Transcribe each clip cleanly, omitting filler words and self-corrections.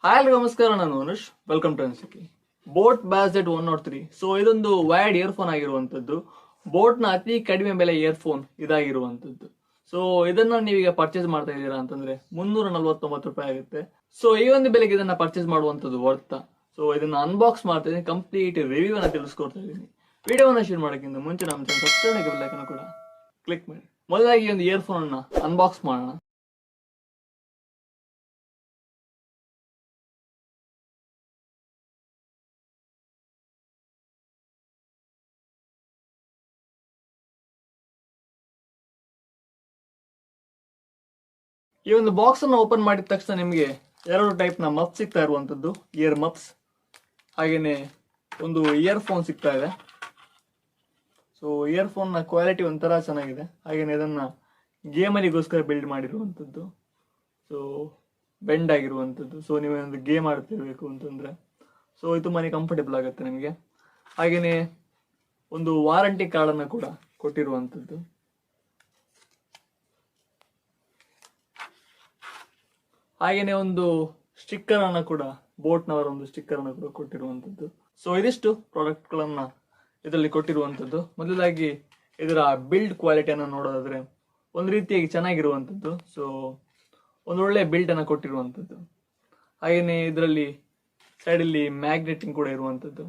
Hi ನಮಸ್ಕಾರ, ನಾನು Anush. Welcome to Ansh Techy. BoAt basshead 103. So ಇದೊಂದು ವೈರ್ಡ್ ಇಯರ್ಫೋನ್ ಆಗಿರುವಂತದ್ದು. ಬೋಟ್ ನ ಅತಿ ಕಡಿಮೆ ಬೆಲೆ ಇಯರ್ಫೋನ್ ಇದಾಗಿರುವಂತದ್ದು. ಸೊ ಇದನ್ನ ನೀವೀಗ ಪರ್ಚೇಸ್ ಮಾಡ್ತಾ ಇದ್ದೀರಾ ಅಂತಂದ್ರೆ 349 ರೂಪಾಯಿ ಆಗುತ್ತೆ. ಸೊ ಈ ಒಂದು ಬೆಲೆಗೆ ಇದನ್ನ ಪರ್ಚೇಸ್ ಮಾಡುವಂತದ್ದು ವರ್ತ್. ಸೊ ಇದನ್ನ ಅನ್ಬಾಕ್ಸ್ ಮಾಡ್ತಾ ಇದ್ದೀನಿ, ಕಂಪ್ಲೀಟ್ ರಿವ್ಯೂ ಅನ್ನ ತಿಳಿಸ್ಕೊಡ್ತಾ ಇದ್ದೀನಿ. ವಿಡಿಯೋವನ್ನ ಶುರು ಮಾಡೋಕ್ಕಿಂತ ಮುಂಚೆ ನಮ್ಮ ಚಾನಲ್ ಸಬ್ಸ್ಕ್ರೈಬ್ ಬೆಲ್ ಐಕಾನ್ ಕೂಡ ಕ್ಲಿಕ್ ಮಾಡಿ. ಮೊದಲಾಗಿ ಒಂದು ಇಯರ್ಫೋನ್ ಅನ್ನ ಅನ್ಬಾಕ್ಸ್ ಮಾಡೋಣ. ಈ ಒಂದು ಬಾಕ್ಸ್ ಅನ್ನು ಓಪನ್ ಮಾಡಿದ ತಕ್ಷಣ ನಿಮಗೆ ಎರಡು ಟೈಪ್ ನ ಮಫ್ ಸಿಗ್ತಾ ಇರುವಂತದ್ದು, ಇಯರ್ ಮಫ್ಸ್. ಹಾಗೇನೆ ಒಂದು ಇಯರ್ಫೋನ್ ಸಿಗ್ತಾ ಇದೆ. ಸೊ ಇಯರ್ಫೋನ್ ನ ಕ್ವಾಲಿಟಿ ಒಂಥರ ಚೆನ್ನಾಗಿದೆ. ಹಾಗೇನೆ ಇದನ್ನ ಗೇಮರಿಗೋಸ್ಕರ ಬಿಲ್ಡ್ ಮಾಡಿರುವಂತದ್ದು. ಸೊ ಬೆಂಡ್ ಆಗಿರುವಂತದ್ದು. ಸೊ ನೀವು ಒಂದು ಗೇಮ್ ಆಡ್ತಿರ್ಬೇಕು ಅಂತಂದ್ರೆ ಸೊ ಇದು ತುಂಬಾನೇ ಕಂಫರ್ಟೇಬಲ್ ಆಗುತ್ತೆ ನಿಮಗೆ. ಹಾಗೇನೆ ಒಂದು ವಾರಂಟಿ ಕಾರ್ಡ್ ಅನ್ನ ಕೂಡ ಕೊಟ್ಟಿರುವಂತದ್ದು. ಹಾಗೇನೆ ಒಂದು ಸ್ಟಿಕ್ಕರ್ ಅನ್ನ ಕೂಡ, ಬೋಟ್ನವರ ಒಂದು ಸ್ಟಿಕ್ಕರ್ ಅನ್ನ ಕೂಡ ಕೊಟ್ಟಿರುವಂತದ್ದು. ಸೊ ಇದಿಷ್ಟು ಪ್ರಾಡಕ್ಟ್ ಗಳನ್ನ ಇದರಲ್ಲಿ ಕೊಟ್ಟಿರುವಂತದ್ದು. ಮೊದಲಾಗಿ ಇದರ ಬಿಲ್ಡ್ ಕ್ವಾಲಿಟಿಯನ್ನ ನೋಡೋದಾದ್ರೆ ಒಂದು ರೀತಿಯಾಗಿ ಚೆನ್ನಾಗಿರುವಂತದ್ದು. ಸೊ ಒಂದು ಒಳ್ಳೆ ಬಿಲ್ಡ್ ಅನ್ನ ಕೊಟ್ಟಿರುವಂತದ್ದು. ಹಾಗೇನೆ ಇದರಲ್ಲಿ ಸೈಡಲ್ಲಿ ಮ್ಯಾಗ್ನೆಟಿಂಗ್ ಕೂಡ ಇರುವಂತದ್ದು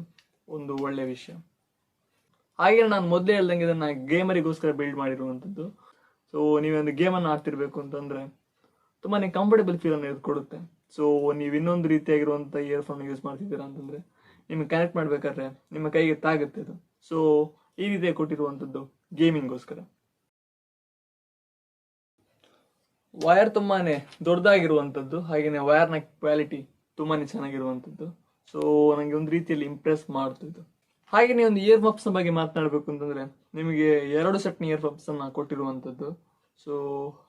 ಒಂದು ಒಳ್ಳೆ ವಿಷಯ. ಹಾಗೆ ನಾನು ಮೊದಲೇ ಹೇಳ್ದಂಗೆ ಇದನ್ನ ಗೇಮರಿಗೋಸ್ಕರ ಬಿಲ್ಡ್ ಮಾಡಿರುವಂತದ್ದು. ಸೊ ನೀವೊಂದು ಗೇಮ್ ಅನ್ನ ಆಡ್ತಿರ್ಬೇಕು ಅಂತಂದ್ರೆ ತುಂಬಾನೇ ಕಂಫರ್ಟೇಬಲ್ ಫೀಲ್ ಅನ್ನು ಇದು ಕೊಡುತ್ತೆ. ಸೊ ನೀವು ಇನ್ನೊಂದು ರೀತಿಯಾಗಿರುವಂತ ಇಯರ್ಫೋನ್ ಯೂಸ್ ಮಾಡ್ತಿದ್ದೀರಾ ಅಂತಂದ್ರೆ ನಿಮ್ಗೆ ಕನೆಕ್ಟ್ ಮಾಡ್ಬೇಕಾದ್ರೆ ನಿಮ್ಮ ಕೈಗೆ ತಾಗುತ್ತೆ ಇದು. ಸೊ ಈ ರೀತಿಯಾಗಿ ಕೊಟ್ಟಿರುವಂತದ್ದು ಗೇಮಿಂಗ್ಗೋಸ್ಕರ. ವೈರ್ ತುಂಬಾನೇ ದೊಡ್ಡದಾಗಿರುವಂತದ್ದು. ಹಾಗೇನೆ ವೈರ್ನ ಕ್ವಾಲಿಟಿ ತುಂಬಾನೇ ಚೆನ್ನಾಗಿರುವಂತದ್ದು. ಸೊ ನನಗೆ ಒಂದು ರೀತಿಯಲ್ಲಿ ಇಂಪ್ರೆಸ್ ಮಾಡ್ತಿದ್ದು. ಹಾಗೇನೆ ಒಂದು ಇಯರ್ ಮಫ್ಸ್ ಬಗ್ಗೆ ಮಾತನಾಡಬೇಕು ಅಂತಂದ್ರೆ ನಿಮಗೆ 2 ಸೆಟ್ ಇಯರ್ ಮಫ್ಸ್ ಅನ್ನ ಕೊಟ್ಟಿರುವಂತದ್ದು. ಸೊ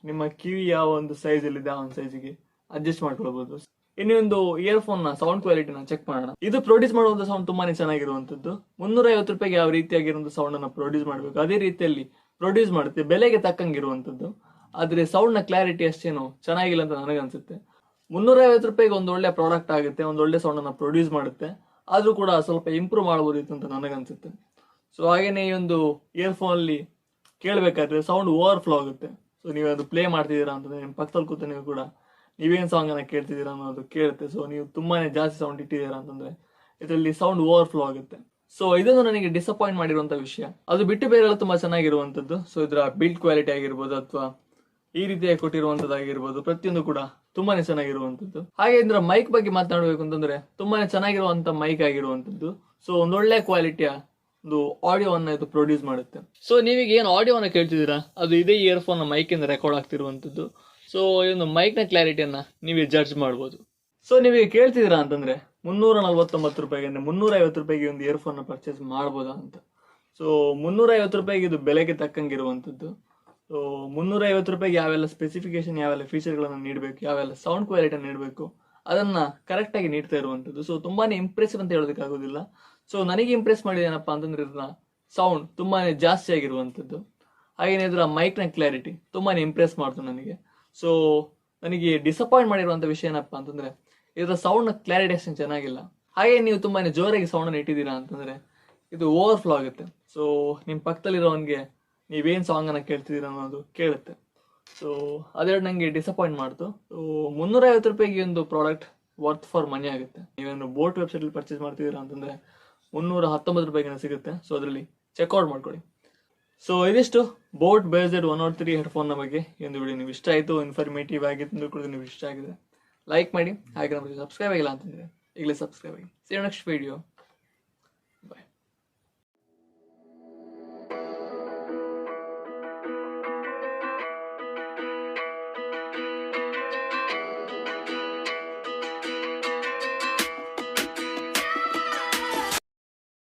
ನಿಮ್ಮ ಕಿವಿ ಯಾವ ಒಂದು ಸೈಜ್ ಅಲ್ಲಿ ಆ ಒಂದು ಸೈಜ್ಗೆ ಅಡ್ಜಸ್ಟ್ ಮಾಡ್ಕೊಳ್ಬಹುದು. ಇನ್ನೊಂದು ಇಯರ್ಫೋನ್ ನ ಸೌಂಡ್ ಕ್ವಾಲಿಟಿನ ಚೆಕ್ ಮಾಡೋಣ. ಇದು ಪ್ರೊಡ್ಯೂಸ್ ಮಾಡುವಂತ ಸೌಂಡ್ ತುಂಬಾನೇ ಚೆನ್ನಾಗಿರುವಂತದ್ದು. 350 ರೂಪಾಯಿಗೆ ಯಾವ ರೀತಿಯಾಗಿರುವಂತ ಸೌಂಡ್ ಅನ್ನ ಪ್ರೊಡ್ಯೂಸ್ ಮಾಡಬೇಕು ಅದೇ ರೀತಿಯಲ್ಲಿ ಪ್ರೊಡ್ಯೂಸ್ ಮಾಡುತ್ತೆ, ಬೆಲೆಗೆ ತಕ್ಕಂಗಿರುವಂತದ್ದು. ಆದ್ರೆ ಸೌಂಡ್ ನ ಕ್ಲಾರಿಟಿ ಅಷ್ಟೇನು ಚೆನ್ನಾಗಿಲ್ಲ ಅಂತ ನನಗನ್ಸುತ್ತೆ. 350 ರೂಪಾಯಿಗೆ ಒಂದು ಒಳ್ಳೆ ಪ್ರಾಡಕ್ಟ್ ಆಗುತ್ತೆ, ಒಂದು ಒಳ್ಳೆ ಸೌಂಡ್ ಅನ್ನ ಪ್ರೊಡ್ಯೂಸ್ ಮಾಡುತ್ತೆ. ಆದ್ರೂ ಕೂಡ ಸ್ವಲ್ಪ ಇಂಪ್ರೂವ್ ಮಾಡಬಹುದಿತ್ತು ಅಂತ ನನಗನ್ಸುತ್ತೆ. ಸೊ ಹಾಗೇನೆ ಈ ಒಂದು ಇಯರ್ಫೋನ್ ಅಲ್ಲಿ ಕೇಳಬೇಕಾದ್ರೆ ಸೌಂಡ್ ಓವರ್ಫ್ಲೋ ಆಗುತ್ತೆ. ಸೊ ನೀವದು ಪ್ಲೇ ಮಾಡ್ತಿದ್ದೀರಾ ಅಂತಂದ್ರೆ ನಿಮ್ಮ ಪಕ್ಕದಲ್ಲಿ ಕೂತ ನೀವು ಕೂಡ ನೀವೇನ್ ಸಾಂಗ್ ಅನ್ನ ಕೇಳ್ತಿದ್ದೀರಾ ಅನ್ನೋದು ಕೇಳುತ್ತೆ. ಸೊ ನೀವು ತುಂಬಾನೇ ಜಾಸ್ತಿ ಸೌಂಡ್ ಇಟ್ಟಿದ್ದೀರಾ ಅಂತಂದ್ರೆ ಇದರಲ್ಲಿ ಸೌಂಡ್ ಓವರ್ಫ್ಲೋ ಆಗುತ್ತೆ. ಸೊ ಇದೊಂದು ನನಗೆ ಡಿಸಪಾಯಿಂಟ್ ಮಾಡಿರುವಂತ ವಿಷಯ. ಅದು ಬಿಟ್ಟು ಬೇರೆ ಎಲ್ಲ ತುಂಬಾ ಚೆನ್ನಾಗಿರುವಂತದ್ದು. ಸೊ ಇದರ ಬಿಲ್ಡ್ ಕ್ವಾಲಿಟಿ ಆಗಿರ್ಬೋದು ಅಥವಾ ಈ ರೀತಿಯಾಗಿ ಕೊಟ್ಟಿರುವಂತದ್ದಾಗಿರ್ಬೋದು, ಪ್ರತಿಯೊಂದು ಕೂಡ ತುಂಬಾನೇ ಚೆನ್ನಾಗಿರುವಂತದ್ದು. ಹಾಗೆ ಇದರ ಮೈಕ್ ಬಗ್ಗೆ ಮಾತನಾಡಬೇಕು ಅಂತಂದ್ರೆ ತುಂಬಾನೇ ಚೆನ್ನಾಗಿರುವಂತ ಮೈಕ್ ಆಗಿರುವಂತದ್ದು. ಸೊ ಒಂದೊಳ್ಳೆ ಕ್ವಾಲಿಟಿಯ ಒಂದು ಆಡಿಯೋವನ್ನ ಇದು ಪ್ರೊಡ್ಯೂಸ್ ಮಾಡುತ್ತೆ. ಸೊ ನೀವೀಗ ಏನು ಆಡಿಯೋವನ್ನ ಕೇಳ್ತಿದ್ದೀರಾ ಅದು ಇದೇ ಇಯರ್ಫೋನ್ ಮೈಕ್ ಇಂದ ರೆಕಾರ್ಡ್ ಆಗ್ತಿರುವಂತದ್ದು. ಸೊ ಈ ಒಂದು ಮೈಕ್ ನ ಕ್ಲಾರಿಟಿಯನ್ನ ನೀವೇ ಜಡ್ಜ್ ಮಾಡಬಹುದು. ಸೊ ನೀವೀಗ ಕೇಳ್ತಿದ್ದೀರಾ ಅಂತಂದ್ರೆ 349 ರೂಪಾಯಿಗೆ ಅಂದ್ರೆ 350 ರೂಪಾಯಿಗೆ ಒಂದು ಇಯರ್ಫೋನ್ ನ ಪರ್ಚೇಸ್ ಮಾಡಬಹುದಾ ಅಂತ. ಸೊ 350 ರೂಪಾಯಿಗೆ ಇದು ಬೆಲೆಗೆ ತಕ್ಕಂಗಿರುವಂತದ್ದು. ಸೊ 350 ರೂಪಾಯಿಗೆ ಯಾವೆಲ್ಲ ಸ್ಪೆಸಿಫಿಕೇಶನ್, ಯಾವೆಲ್ಲ ಫೀಚರ್ ಗಳನ್ನ ನೀಡಬೇಕು, ಯಾವೆಲ್ಲ ಸೌಂಡ್ ಕ್ವಾಲಿಟಿ ನೀಡಬೇಕು ಅದನ್ನ ಕರೆಕ್ಟ್ ಆಗಿ ನೀಡ್ತಾ ಇರುವಂತದ್ದು. ಸೊ ತುಂಬಾನೇ ಇಂಪ್ರೆಸಿವ್ ಅಂತ ಹೇಳೋದಕ್ಕಾಗೋದಿಲ್ಲ. ಸೊ ನನಗೆ ಇಂಪ್ರೆಸ್ ಮಾಡಿದೇನಪ್ಪಾ ಅಂತಂದ್ರೆ ಇದರ ಸೌಂಡ್ ತುಂಬಾನೇ ಜಾಸ್ತಿ ಆಗಿರುವಂತದ್ದು. ಹಾಗೇನೆ ಇದರ ಮೈಕ್ ನ ಕ್ಲಾರಿಟಿ ತುಂಬಾನೇ ಇಂಪ್ರೆಸ್ ಮಾಡ್ತು ನನಗೆ. ಸೊ ನನಗೆ ಡಿಸಪಾಯಿಂಟ್ ಮಾಡಿರುವಂತ ವಿಷಯ ಏನಪ್ಪಾ ಅಂತಂದ್ರೆ ಇದರ ಸೌಂಡ್ ನ ಕ್ಲಾರಿಟಿ ಅಷ್ಟೇನು ಚೆನ್ನಾಗಿಲ್ಲ. ಹಾಗೆ ನೀವು ತುಂಬಾನೇ ಜೋರಾಗಿ ಸೌಂಡ್ ಅನ್ನು ಇಟ್ಟಿದ್ದೀರಾ ಅಂತಂದ್ರೆ ಇದು ಓವರ್ಫ್ಲೋ ಆಗುತ್ತೆ. ಸೊ ನಿಮ್ ಪಕ್ಕದಲ್ಲಿರೋನ್ಗೆ ನೀವೇನ್ ಸಾಂಗ್ ಅನ್ನ ಕೇಳ್ತಿದ್ದೀರಾ ಅನ್ನೋದು ಕೇಳುತ್ತೆ. ಸೊ ಅದೆರಡು ನಂಗೆ ಡಿಸಪಾಯಿಂಟ್ ಮಾಡ್ತು. ಸೊ 350 ರೂಪಾಯಿಗೆ ಒಂದು ಪ್ರಾಡಕ್ಟ್ ವರ್ತ್ ಫಾರ್ ಮನಿ ಆಗುತ್ತೆ. ನೀವೇನು ಬೋಟ್ ವೆಬ್ಸೈಟ್ ಅಲ್ಲಿ ಪರ್ಚೇಸ್ ಮಾಡ್ತಿದ್ದೀರಾ ಅಂತಂದ್ರೆ 319 ರೂಪಾಯಿಗೆ ಸಿಗುತ್ತೆ. ಸೊ ಅದರಲ್ಲಿ ಚೆಕ್ಔಟ್ ಮಾಡ್ಕೊಳ್ಳಿ. ಸೊ ಇದಿಷ್ಟು ಬೋಟ್ basshead 103 ಹೆಡ್ಫೋನ್ ನ ಬಗ್ಗೆ ಒಂದು ವಿಡಿಯೋ. ನೀವು ಇಷ್ಟ ಆಯಿತು, ಇನ್ಫಾರ್ಮೇಟಿವ್ ಆಗಿತ್ತು ಕೂಡ ನೀವು ಇಷ್ಟ ಆಗಿದೆ ಲೈಕ್ ಮಾಡಿ. ಹಾಗೆ ನಮಗೆ ಸಬ್ಸ್ಕ್ರೈಬ್ ಆಗಿಲ್ಲ ಅಂತಂದ್ರೆ ಈಗಲೇ ಸಬ್ಸ್ಕ್ರೈಬ್ ಆಗಿ. See you next video.